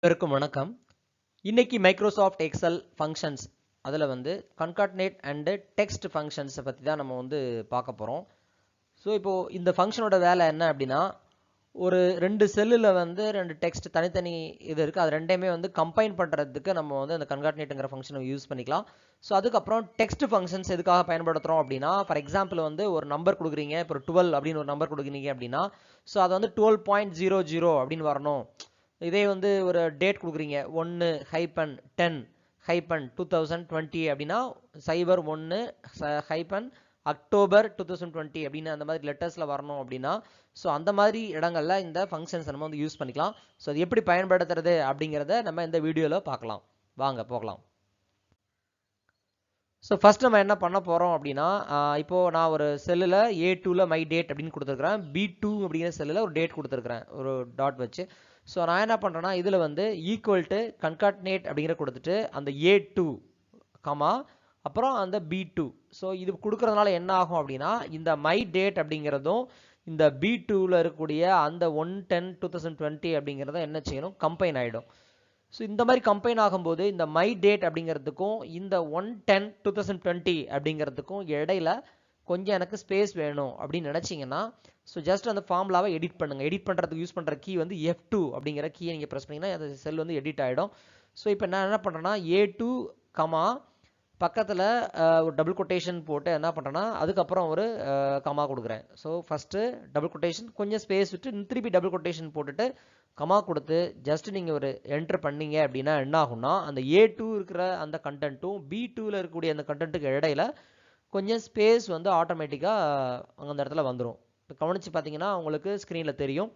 அனைவருக்கும் வணக்கம். இன்னைக்கு மைக்ரோசாஃப்ட் எக்ஸல் ஃபங்க்ஷன்ஸ் அதில் வந்து கன்காட்னேட் அண்டு டெக்ஸ்ட் ஃபங்க்ஷன்ஸை பற்றி தான் நம்ம வந்து பார்க்க போகிறோம். ஸோ இப்போது இந்த ஃபங்க்ஷனோட வேலை என்ன அப்படின்னா, ஒரு ரெண்டு செல்லில் வந்து ரெண்டு டெக்ஸ்ட் தனித்தனி இது இருக்குது, அது ரெண்டையுமே வந்து கம்பைன் பண்ணுறதுக்கு நம்ம வந்து அந்த கன்காட்னேட்டுங்கிற ஃபங்க்ஷனை யூஸ் பண்ணிக்கலாம். ஸோ அதுக்கப்புறம் டெக்ஸ்ட் ஃபங்க்ஷன்ஸ் எதுக்காக பயன்படுத்துகிறோம் அப்படின்னா, ஃபார் எக்ஸாம்பிள் வந்து ஒரு நம்பர் கொடுக்குறீங்க, இப்போ 12 அப்படின்னு ஒரு நம்பர் கொடுக்குறீங்க அப்படின்னா, ஸோ அது வந்து 12.00 அப்படின்னு வரணும். இதே வந்து ஒரு டேட் கொடுக்குறீங்க 1-10-2020 அப்படின்னா 01-October 2020 அப்படின்னு அந்த மாதிரி லெட்டர்ஸில் வரணும் அப்படின்னா, ஸோ அந்த மாதிரி இடங்கள்ல இந்த ஃபங்க்ஷன்ஸ் நம்ம வந்து யூஸ் பண்ணிக்கலாம். ஸோ அது எப்படி பயன்படுத்துறது அப்படிங்கிறத நம்ம இந்த வீடியோவில் பார்க்கலாம். வாங்க போகலாம். ஸோ ஃபர்ஸ்ட் நம்ம என்ன பண்ண போகிறோம் அப்படின்னா, இப்போது நான் ஒரு செல்லில் A2ல மை டேட் அப்படின்னு கொடுத்துருக்குறேன், B2 அப்படிங்கிற செல்லில் ஒரு டேட் கொடுத்துருக்குறேன் ஒரு டாட் வச்சு. ஸோ நான் என்ன பண்ணுறேன்னா, இதில் வந்து ஈக்குவல் டு கன்காட்னேட் அப்படிங்கிற கொடுத்துட்டு அந்த A2 கமா அப்புறம் அந்த B2. ஸோ இது கொடுக்கறதுனால என்ன ஆகும் அப்படின்னா, இந்த மை டேட் அப்படிங்கிறதும் இந்த B2ல இருக்கக்கூடிய அந்த 1-10-2020 அப்படிங்கிறத என்ன செய்யணும், கம்பைன் ஆகிடும். ஸோ இந்த மாதிரி கம்பைன் ஆகும்போது இந்த மை டேட் அப்படிங்கிறதுக்கும் இந்த 1-10-2020 அப்படிங்கிறதுக்கும் இடையில கொஞ்சம் எனக்கு ஸ்பேஸ் வேணும் அப்படின்னு நினச்சிங்கன்னா, ஸோ ஜஸ்ட் அந்த ஃபார்முலாவை எடிட் பண்ணுங்கள். எடிட் பண்ணுறதுக்கு யூஸ் பண்ணுற கீ வந்து F2 அப்படிங்கிற கீயை நீங்கள் ப்ரெஸ் பண்ணிங்கன்னா அந்த செல் வந்து எடிட் ஆகிடும். ஸோ இப்போ நான் என்ன பண்ணுறேன்னா, A2 கமா பக்கத்தில் ஒரு டபுள் கொட்டேஷன் போட்டு என்ன பண்ணுறேன்னா, அதுக்கப்புறம் ஒரு கமா கொடுக்குறேன். ஸோ ஃபஸ்ட்டு டபுள் கொட்டேஷன் கொஞ்சம் ஸ்பேஸ் விட்டு திருப்பி டபுள் கொட்டேஷன் போட்டுட்டு கமா கொடுத்து ஜஸ்ட் நீங்கள் ஒரு என்டர் பண்ணீங்க அப்படின்னா என்ன ஆகும்னா, அந்த A2 இருக்கிற அந்த கண்டென்ட்டும் B2ல இருக்கக்கூடிய அந்த கண்டென்ட்டுக்கு இடையில கொஞ்சம் ஸ்பேஸ் வந்து ஆட்டோமேட்டிக்காக அந்த இடத்துல வந்துடும். இப்போ கவனித்து பார்த்தீங்கன்னா உங்களுக்கு ஸ்க்ரீனில் தெரியும்.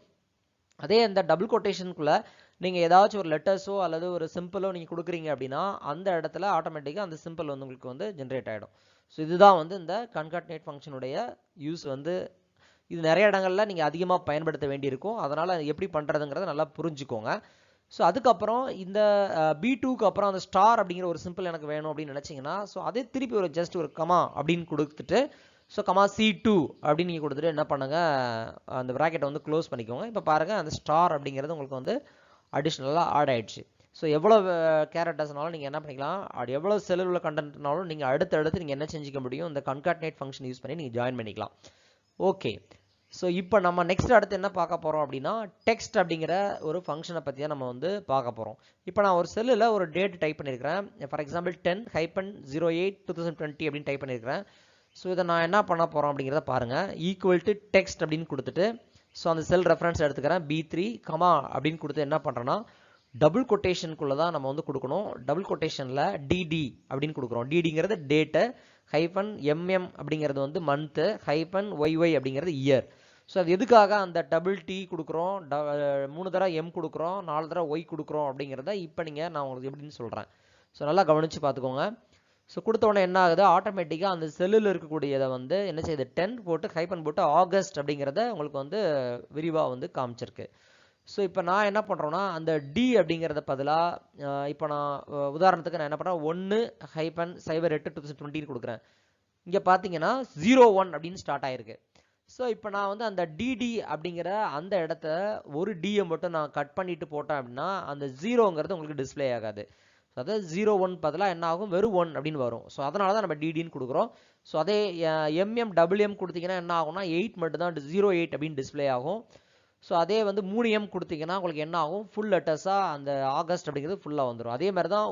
அதே அந்த டபுள் கொட்டேஷனுக்குள்ளே நீங்கள் ஏதாச்சும் ஒரு லெட்டர்ஸோ அல்லது ஒரு சிம்பிளோ நீங்கள் கொடுக்குறீங்க அப்படின்னா அந்த இடத்துல ஆட்டோமேட்டிக்காக அந்த சிம்பிள் வந்து உங்களுக்கு வந்து ஜென்ரேட் ஆகிடும். ஸோ இதுதான் வந்து இந்த கன்காட்னேட் ஃபங்க்ஷனுடைய யூஸ் வந்து. இது நிறைய இடங்களில் நீங்கள் அதிகமாக பயன்படுத்த வேண்டியிருக்கும். அதனால் எப்படி பண்ணுறதுங்கிறத நல்லா புரிஞ்சுக்கோங்க. ஸோ அதுக்கப்புறம் இந்த B2க்கு அப்புறம் அந்த ஸ்டார் அப்படிங்கிற ஒரு சிம்பிள் எனக்கு வேணும் அப்படின்னு நினச்சிங்கன்னா, ஸோ அதே திருப்பி ஒரு ஜஸ்ட் ஒரு கமா அப்படின்னு கொடுத்துட்டு, ஸோ கமா C2 அப்படின்னு நீங்கள் கொடுத்துட்டு என்ன பண்ணுங்கள், அந்த ப்ராக்கெட்டை வந்து க்ளோஸ் பண்ணிக்கோங்க. இப்போ பாருங்கள் அந்த ஸ்டார் அப்படிங்கிறது உங்களுக்கு வந்து அடிஷ்னலாக ஆட் ஆகிடுச்சு. ஸோ எவ்வளோ கேரக்டர்ஸ்னாலும் நீங்கள் என்ன பண்ணிக்கலாம், அது எவ்வளோ செல்லில் உள்ள கண்டென்ட்னாலும் நீங்கள் அடுத்தடுத்து நீங்கள் என்ன செஞ்சுக்க முடியும், இந்த கன்காட்னேட் ஃபங்க்ஷன் யூஸ் பண்ணி நீங்கள் ஜாயின் பண்ணிக்கலாம். ஓகே, ஸோ இப்போ நம்ம நெக்ஸ்ட் அடுத்து என்ன பார்க்க போகிறோம் அப்படின்னா, டெக்ஸ்ட் அப்படிங்கிற ஒரு ஃபங்க்ஷனை பற்றி தான் நம்ம வந்து பார்க்க போகிறோம். இப்போ நான் ஒரு செல்லில் ஒரு டேட் டைப் பண்ணியிருக்கிறேன். ஃபார் எக்ஸாம்பிள் 10-08-2020 அப்படின்னு டைப் பண்ணியிருக்கிறேன். ஸோ இதை நான் என்ன பண்ண போகிறோம் அப்படிங்கிறத பாருங்கள். ஈக்குவல் டு டெக்ஸ்ட் அப்படின்னு கொடுத்துட்டு, ஸோ அந்த செல் ரெஃபரன்ஸ் எடுத்துக்கிறேன் B3 கமா அப்படின்னு கொடுத்து என்ன பண்ணுறேன்னா, டபுள் கொட்டேஷனுக்குள்ளே தான் நம்ம வந்து கொடுக்கணும். டபுள் கொட்டேஷனில் DD அப்படின்னு கொடுக்குறோம். DDங்கிறது டேட்டு, -MM அப்படிங்கிறது வந்து மந்த்து, -YY அப்படிங்கிறது இயர். ஸோ அது எதுக்காக அந்த டபுள் T கொடுக்குறோம், 3 தடவை M கொடுக்குறோம், 4 தடவை Y கொடுக்குறோம் அப்படிங்கிறத இப்போ நான் உங்களுக்கு எப்படின்னு சொல்கிறேன். ஸோ நல்லா கவனித்து பார்த்துக்கோங்க. ஸோ கொடுத்த உடனே என்ன ஆகுது, ஆட்டோமேட்டிக்காக அந்த செல்லில் இருக்கக்கூடியதை வந்து என்ன செய்யுது, 10 போட்டு ஹைப்பன் போட்டு ஆகஸ்ட் அப்படிங்கிறத உங்களுக்கு வந்து விரிவாக வந்து காமிச்சிருக்கு. ஸோ இப்போ நான் என்ன பண்ணுறோன்னா, அந்த D அப்படிங்கிறத பதிலாக இப்போ நான் உதாரணத்துக்கு நான் என்ன பண்ணுறேன், 1-08-2020 கொடுக்குறேன். இங்கே பார்த்தீங்கன்னா 01 அப்படின்னு ஸ்டார்ட் ஆயிருக்கு. ஸோ இப்போ நான் வந்து அந்த DD அப்படிங்கிற அந்த இடத்த ஒரு டியை மட்டும் நான் கட் பண்ணிட்டு போட்டேன் அப்படின்னா அந்த 0ங்கிறது உங்களுக்கு டிஸ்பிளே ஆகாது. அதாவது 01 பதிலாக என்ன ஆகும், வெறும் 1 அப்படின்னு வரும். ஸோ அதனால தான் நம்ம DDன்னு கொடுக்குறோம். ஸோ அதே MM கொடுத்தீங்கன்னா என்ன ஆகும்னா 8 மட்டும் தான் 08 அப்படின்னு டிஸ்பிளே ஆகும். ஸோ அதே வந்து 3M கொடுத்தீங்கன்னா உங்களுக்கு என்ன ஆகும், ஃபுல் லெட்டர்ஸாக அந்த ஆகஸ்ட் அப்படிங்கிறது ஃபுல்லாக வந்துடும். அதே மாதிரி தான்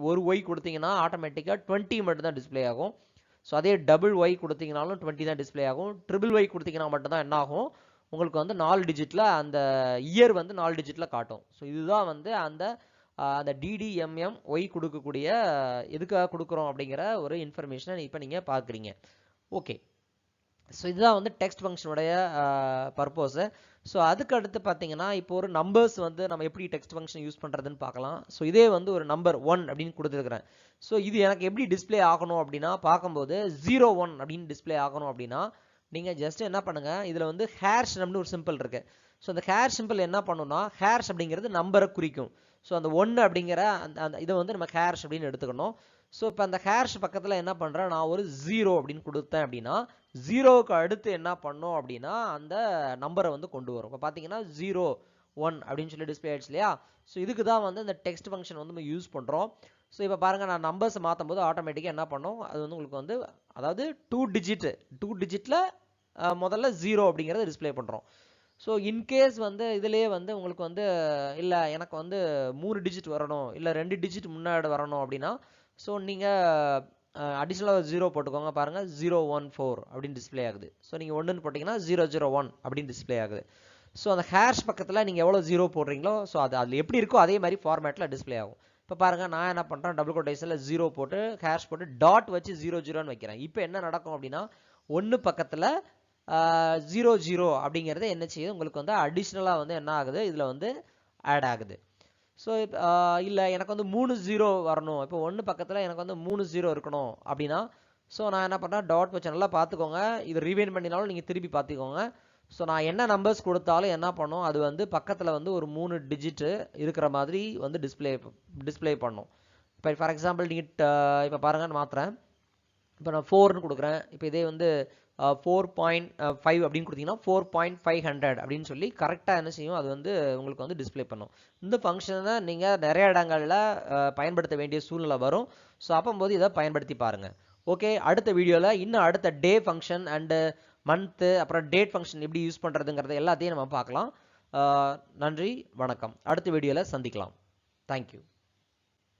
ஒரு ஒய் கொடுத்தீங்கன்னா ஆட்டோமேட்டிக்காக 20 மட்டும் தான் டிஸ்பிளே ஆகும். ஸோ அதே டபுள் ஒய் கொடுத்தீங்கனாலும் 20 தான் டிஸ்பிளே ஆகும். ட்ரிபிள் ஒய் கொடுத்தீங்கன்னா மட்டும்தான் என்ன ஆகும், உங்களுக்கு வந்து 4 டிஜிட்டில் அந்த இயர் வந்து 4 டிஜிட்டில் காட்டும். ஸோ இதுதான் வந்து அந்த DDMM ஒய் கொடுக்கக்கூடிய எதுக்காக கொடுக்குறோம் அப்படிங்கிற ஒரு இன்ஃபர்மேஷனை இப்போ நீங்கள் பார்க்குறீங்க. ஓகே, ஸோ இதுதான் வந்து டெக்ஸ்ட் ஃபங்க்ஷனுடைய பர்பஸு. ஸோ அதுக்கு அடுத்து பார்த்தீங்கன்னா, இப்போ ஒரு நம்பர்ஸ் வந்து நம்ம எப்படி டெக்ஸ்ட் ஃபங்க்ஷன் யூஸ் பண்ணுறதுன்னு பார்க்கலாம். ஸோ இதே வந்து ஒரு நம்பர் 1 அப்படின்னு கொடுத்துருக்குறேன். ஸோ இது எனக்கு எப்படி டிஸ்பிளே ஆகணும் அப்படின்னா, பார்க்கும்போது 01 அப்படின்னு டிஸ்பிளே ஆகணும் அப்படின்னா நீங்கள் ஜஸ்ட் என்ன பண்ணுங்கள், இதில் வந்து ஹேர்ஷ் அப்படின்னு ஒரு சிம்பிள் இருக்குது. ஸோ அந்த ஹேர் சிம்பிள் என்ன பண்ணுன்னா, ஹேர்ஷ் அப்படிங்கிறது நம்பரை குறிக்கும். ஸோ அந்த 1 அப்படிங்கிற அந்த இதை வந்து நம்ம ஹேர்ஷ் அப்படின்னு எடுத்துக்கணும். ஸோ இப்போ அந்த ஹேர்ஷ் பக்கத்தில் என்ன பண்ணுறேன், நான் ஒரு 0 அப்படின்னு கொடுத்தேன் அப்படின்னா 0க்கு அடுத்து என்ன பண்ணோம் அப்படின்னா அந்த நம்பரை வந்து கொண்டு வரும். இப்போ பார்த்தீங்கன்னா 0 1 அப்படின்னு சொல்லி டிஸ்பிளே ஆயிடுச்சு இல்லையா. ஸோ இதுக்கு தான் வந்து இந்த டெக்ஸ்ட் ஃபங்க்ஷன் வந்து நம்ம யூஸ் பண்ணுறோம். ஸோ இப்போ பாருங்கள், நான் நம்பர்ஸ் மாற்றும் போது ஆட்டோமேட்டிக்காக என்ன பண்ணும், அது வந்து உங்களுக்கு வந்து அதாவது 2 டிஜிட்டில் முதல்ல 0 அப்படிங்கிறத டிஸ்பிளே பண்ணுறோம். ஸோ இன்கேஸ் வந்து இதுலேயே வந்து உங்களுக்கு வந்து இல்லை எனக்கு வந்து 3 டிஜிட் வரணும், இல்லை 2 டிஜிட் முன்னாடி வரணும் அப்படின்னா, ஸோ நீங்கள் அடிஷ்னலாக 0 போட்டுக்கோங்க. பாருங்கள் 014 அப்படின்னு டிஸ்பிளே ஆகுது. ஸோ நீங்கள் 1ன்னு போட்டிங்கன்னா 001 அப்படின்னு டிஸ்பிளே ஆகுது. ஸோ அந்த ஹேஷ் பக்கத்தில் நீங்கள் எவ்வளோ 0 போடுறீங்களோ ஸோ அதில் எப்படி இருக்கோ அதே மாதிரி ஃபார்மேட்டில் டிஸ்பிளே ஆகும். இப்போ பாருங்கள், நான் என்ன பண்ணுறேன், டபுள் கோட்டேஷனில் 0 போட்டு ஹேஷ் போட்டு டாட் வச்சு 00ன்னு வைக்கிறேன். இப்போ என்ன நடக்கும் அப்படின்னா 1 பக்கத்தில் 00 அப்படிங்கிறது என்ன செய்யுது, உங்களுக்கு வந்து அடிஷ்னலாக வந்து என்ன ஆகுது, இதில் வந்து ஆட் ஆகுது. ஸோ இல்லை எனக்கு வந்து 3 0 வரணும், இப்போ 1 பக்கத்தில் எனக்கு வந்து 3 0 இருக்கணும் அப்படின்னா, ஸோ நான் என்ன பண்ணுறேன், டாட் வச்சு நல்லா பார்த்துக்கோங்க. இது ரீவைண்ட் பண்ணினாலும் நீங்கள் திருப்பி பார்த்துக்கோங்க. ஸோ நான் என்ன நம்பர்ஸ் கொடுத்தாலும் என்ன பண்ணும், அது வந்து பக்கத்தில் வந்து ஒரு 3 டிஜிட்டு இருக்கிற மாதிரி வந்து டிஸ்பிளே பண்ணும். இப்போ ஃபார் எக்ஸாம்பிள் நீங்கள் இப்போ பாருங்கள் மாற்றுறேன். இப்போ நான் 4ன்னு கொடுக்குறேன். இப்போ இதே வந்து 4.5 அப்படின்னு கொடுத்தீங்கன்னா 4.500 அப்படின்னு சொல்லி கரெக்டாக என்ன செய்யும், அது வந்து உங்களுக்கு வந்து டிஸ்பிளே பண்ணும். இந்த ஃபங்க்ஷனை நீங்கள் நிறைய இடங்களில் பயன்படுத்த வேண்டிய சூழ்நிலை வரும். ஸோ அப்போது இதை பயன்படுத்தி பாருங்கள். ஓகே, அடுத்த வீடியோவில் இன்னும் அடுத்த டே ஃபங்க்ஷன் அண்டு மந்த்து அப்புறம் டேட் ஃபங்க்ஷன் எப்படி யூஸ் பண்ணுறதுங்கிறத எல்லாத்தையும் நம்ம பார்க்கலாம். நன்றி, வணக்கம். அடுத்த வீடியோவில் சந்திக்கலாம். தேங்க்யூ.